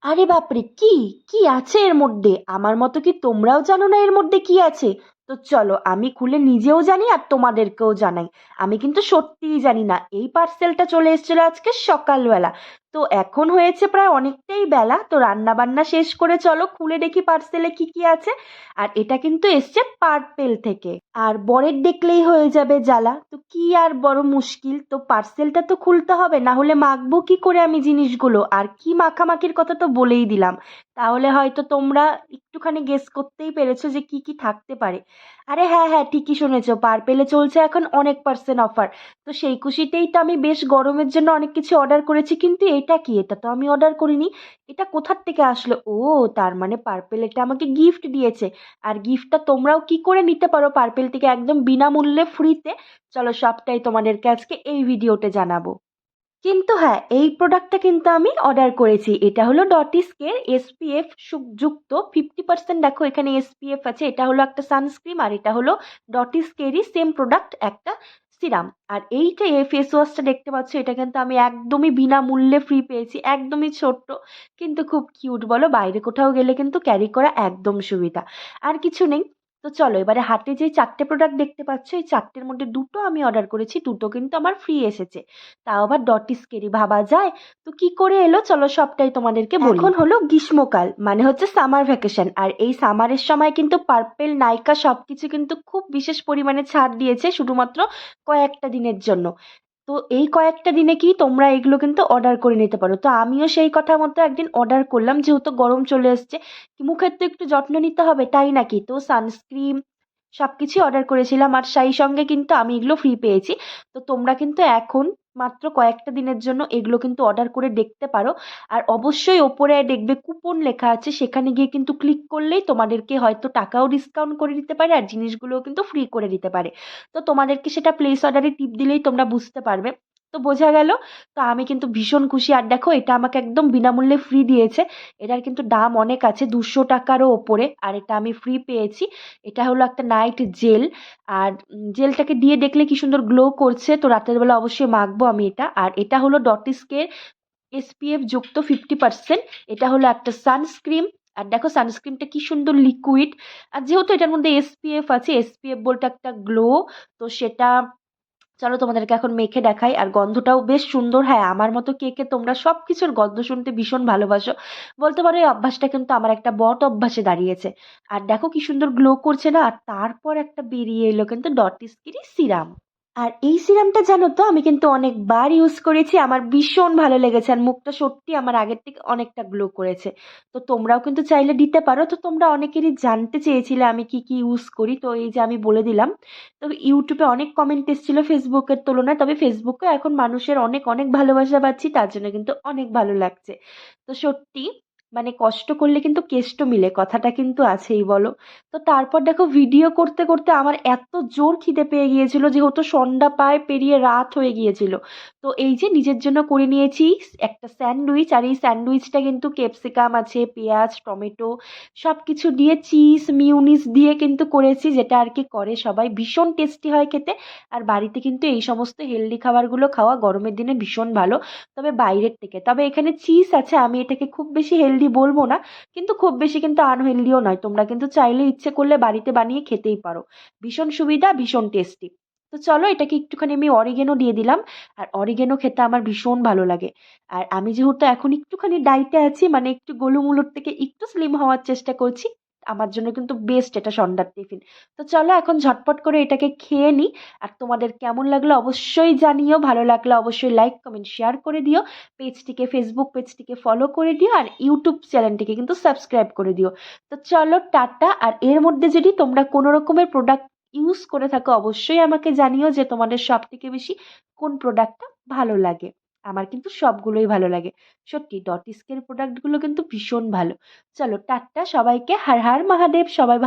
আরে বাপরে! কি কি আছে এর মধ্যে? আমার মতো কি তোমরাও জানো না এর মধ্যে কি আছে? তো চলো আমি খুলে নিজেও জানি আর তোমাদেরকেও জানাই। আমি কিন্তু সত্যিই জানি না। এই পার্সেলটা চলে এসেছিল আজকে সকালবেলা। তো এখন হয়েছে প্রায় অনেকটাই বেলা। তো রান্না বান্না শেষ করে চলো খুলে দেখি পার্সেলে কি কি আছে। আর এটা কিন্তু এসছে পার্পেল থেকে। আর বরের দেখলেই হয়ে যাবে জ্বালা। তো কি আর বড় মুশকিল? তো পার্সেলটা তো খুলতে হবে, না হলে মাখবো কি করে আমি জিনিসগুলো? আর কি মাখামাখির কথা তো বলেই দিলাম। তাহলে হয়তো তোমরা একটুখানি গেস করতেই পেরেছো যে কি কি থাকতে পারে। আরে হ্যাঁ হ্যাঁ, ঠিকই শুনেছো, পার্পেলে চলছে এখন অনেক পার্সেন্ট অফার। তো সেই খুশিতেই তো আমি বেশ গরমের জন্য অনেক কিছু অর্ডার করেছি, কিন্তু এটা কি? এটা তো আমি অর্ডার করিনি। এটা কোথার থেকে আসলো? ও, তার মানে পার্পেল এটা আমাকে গিফট দিয়েছে। আর গিফটটা তোমরাও কি করে নিতে পারো পার্পেল থেকে একদম বিনামূল্যে ফ্রিতে, চলো সবটাই তোমাদেরকে আজকে এই ভিডিওতে জানাবো। কিন্তু হ্যাঁ, এই প্রোডাক্টটা কিন্তু আমি অর্ডার করেছি। এটা হলো ডটিস্কের এসপিএফ যুক্ত 50%। দেখো এখানে এসপিএফ আছে। এটা হলো একটা সানস্ক্রিন আর এটা হলো ডটিস্কেরই সেম প্রোডাক্ট একটা সিরাম। আর এইটা এই ফেস ওয়াশটা দেখতে পাচ্ছ, এটা কিন্তু আমি একদমই বিনামূল্যে ফ্রি পেয়েছি। একদমই ছোট্ট কিন্তু খুব কিউট, বলো? বাইরে কোথাও গেলে কিন্তু ক্যারি করা একদম সুবিধা। আর কিছু নেই। তো চলো এবারে হাতে যে 4টে প্রোডাক্ট দেখতে পাচ্ছ, এই 4টের মধ্যে 2টো আমি অর্ডার করেছি, 2টো কিন্তু আমার ফ্রি এসেছে। তাও আবার ডটিস্কেরই, ভাবা যায়? তো কি করে এলো চলো সবটাই তোমাদেরকে বলি। এখন হলো গ্রীষ্মকাল, মানে হচ্ছে সামার ভ্যাকেশন। আর এই সামারের সময় কিন্তু পার্পেল, নাইকা সবকিছু কিন্তু খুব বিশেষ পরিমাণে ছাড় দিয়েছে শুধুমাত্র কয়েকটা দিনের জন্য। তো এই কয়েকটা দিনে কি তোমরা এগুলো কিন্তু অর্ডার করে নিতে পারো। তো আমিও সেই কথা মতো একদিন অর্ডার করলাম, যেহেতু গরম চলে এসছে। কি মুখের তো একটু যত্ন নিতে হবে, তাই নাকি? তো সানস্ক্রিন সবকিছুই অর্ডার করেছিলাম আর সেই সঙ্গে কিন্তু আমি এগুলো ফ্রি পেয়েছি। তো তোমরা কিন্তু এখন মাত্র কয়েকটা দিনের জন্য এগুলো কিন্তু অর্ডার করে দেখতে পারো। আর অবশ্যই ওপরে দেখবে কুপন লেখা আছে, সেখানে গিয়ে কিন্তু ক্লিক করলেই তোমাদেরকে হয়তো টাকাও ডিসকাউন্ট করে দিতে পারে আর জিনিসগুলোও কিন্তু ফ্রি করে দিতে পারে। তো তোমাদেরকে সেটা প্লেস অর্ডারে টিপ দিলেই তোমরা বুঝতে পারবে। তো বোঝা গেল। তো আমি কিন্তু ভীষণ খুশি। আর দেখো এটা আমাকে একদম বিনামূল্যে ফ্রি দিয়েছে। এটার কিন্তু দাম অনেক আছে, 200 টাকারও ওপরে, আর এটা আমি ফ্রি পেয়েছি। এটা হলো একটা নাইট জেল। আর জেলটাকে দিয়ে দেখলে কি সুন্দর গ্লো করছে। তো রাতের বেলা অবশ্যই মাখবো আমি এটা। আর এটা হলো ডটিস্কের এসপিএফ যুক্ত 50%। এটা হলো একটা সানস্ক্রিন। আর দেখো সানস্ক্রিনটা কি সুন্দর লিকুইড। আর যেহেতু এটার মধ্যে এসপিএফ আছে, এসপিএফ বলতে একটা গ্লো। তো সেটা চলো তোমাদেরকে এখন মেখে দেখাই। আর গন্ধটাও বেশ সুন্দর। হ্যাঁ, আমার মতো কে কে তোমরা সবকিছুর গন্ধ শুনতে ভীষণ ভালোবাসো, বলতে পারো এই অভ্যাসটা কিন্তু আমার একটা বদ অভ্যাসে দাঁড়িয়েছে। আর দেখো কি সুন্দর গ্লো করছে না? আর তারপর একটা বেরিয়ে এলো কিন্তু ডট স্কিনি সিরাম। আর এই সিরামটা জানো তো আমি কিন্তু অনেকবার ইউজ করেছি, আমার ভীষণ ভালো লেগেছে। আর মুখটা সত্যি আমার আগের থেকে অনেকটা গ্লো করেছে। তো তোমরাও কিন্তু চাইলে দিতে পারো। তো তোমরা অনেকেরই জানতে চেয়েছিলে আমি কি কি ইউজ করি, তো এই যে আমি বলে দিলাম। তবে ইউটিউবে অনেক কমেন্ট এসেছিল ফেসবুকের তুলনায়, তবে ফেসবুকে এখন মানুষের অনেক অনেক ভালোবাসা পাচ্ছি, তার জন্য কিন্তু অনেক ভালো লাগছে। তো সত্যি মানে কষ্ট করলে কিন্তু কেষ্ট মিলে, কথাটা কিন্তু আছেই, বলো? তো তারপর দেখো ভিডিও করতে করতে আমার এত জোর খিদে পেয়ে গিয়েছিল, যেহেতু সন্ধ্যা প্রায় পেরিয়ে রাত হয়ে গিয়েছিল। তো এই যে নিজের জন্য করে নিয়েছি একটা স্যান্ডউইচ। আর এই স্যান্ডউইচটা কিন্তু ক্যাপসিকাম আছে, পেঁয়াজ, টমেটো সবকিছু দিয়ে, চিজ মিউনিস দিয়ে কিন্তু করেছি, যেটা আর কি করে সবাই। ভীষণ টেস্টি হয় খেতে। আর বাড়িতে কিন্তু এই সমস্ত হেলদি খাবারগুলো খাওয়া গরমের দিনে ভীষণ ভালো, তবে বাইরের থেকে। তবে এখানে চিজ আছে, আমি এটাকে খুব বেশি হেলদি বলবো না, কিন্তু খুব বেশি কিন্তু আনহেলদিও নয়। তোমরা কিন্তু চাইলে ইচ্ছে করলে বাড়িতে বানিয়ে খেতেই পারো। ভীষণ সুবিধা, ভীষণ টেস্টি। তো চলো এটাকে একটুখানি আমি অরিগেনো দিয়ে দিলাম। আর অরিগেনো খেতে আমার ভীষণ ভালো লাগে। আর আমি যেহেতু এখন একটুখানি ডাইটে আছি, মানে একটু গোলুমুলুর থেকে একটু স্লিম হওয়ার চেষ্টা করছি, আমার জন্য কিন্তু বেস্ট এটা সন্ধ্যার টিফিন। তো চলো এখন ঝটপট করে এটাকে খেয়ে নিই। আর তোমাদের কেমন লাগলো অবশ্যই জানিও। ভালো লাগলে অবশ্যই লাইক কমেন্ট শেয়ার করে দিও। পেজটিকে, ফেসবুক পেজটিকে ফলো করে দিও। আর ইউটিউব চ্যানেলটিকে কিন্তু সাবস্ক্রাইব করে দিও। তো চলো টাটা। আর এর মধ্যে যদি তোমরা কোনো রকমের প্রোডাক্ট ইউজ করে থাকো, অবশ্যই আমাকে জানিও যে তোমাদের সব থেকে বেশি কোন প্রোডাক্টটা ভালো লাগে। আমার কিন্তু সবগুলোই ভালো লাগে। সত্যি ডট স্কের প্রোডাক্টগুলো কিন্তু ভীষণ ভালো। চলো টাটা সবাইকে, হর হর মহাদেব, সবাই ভালো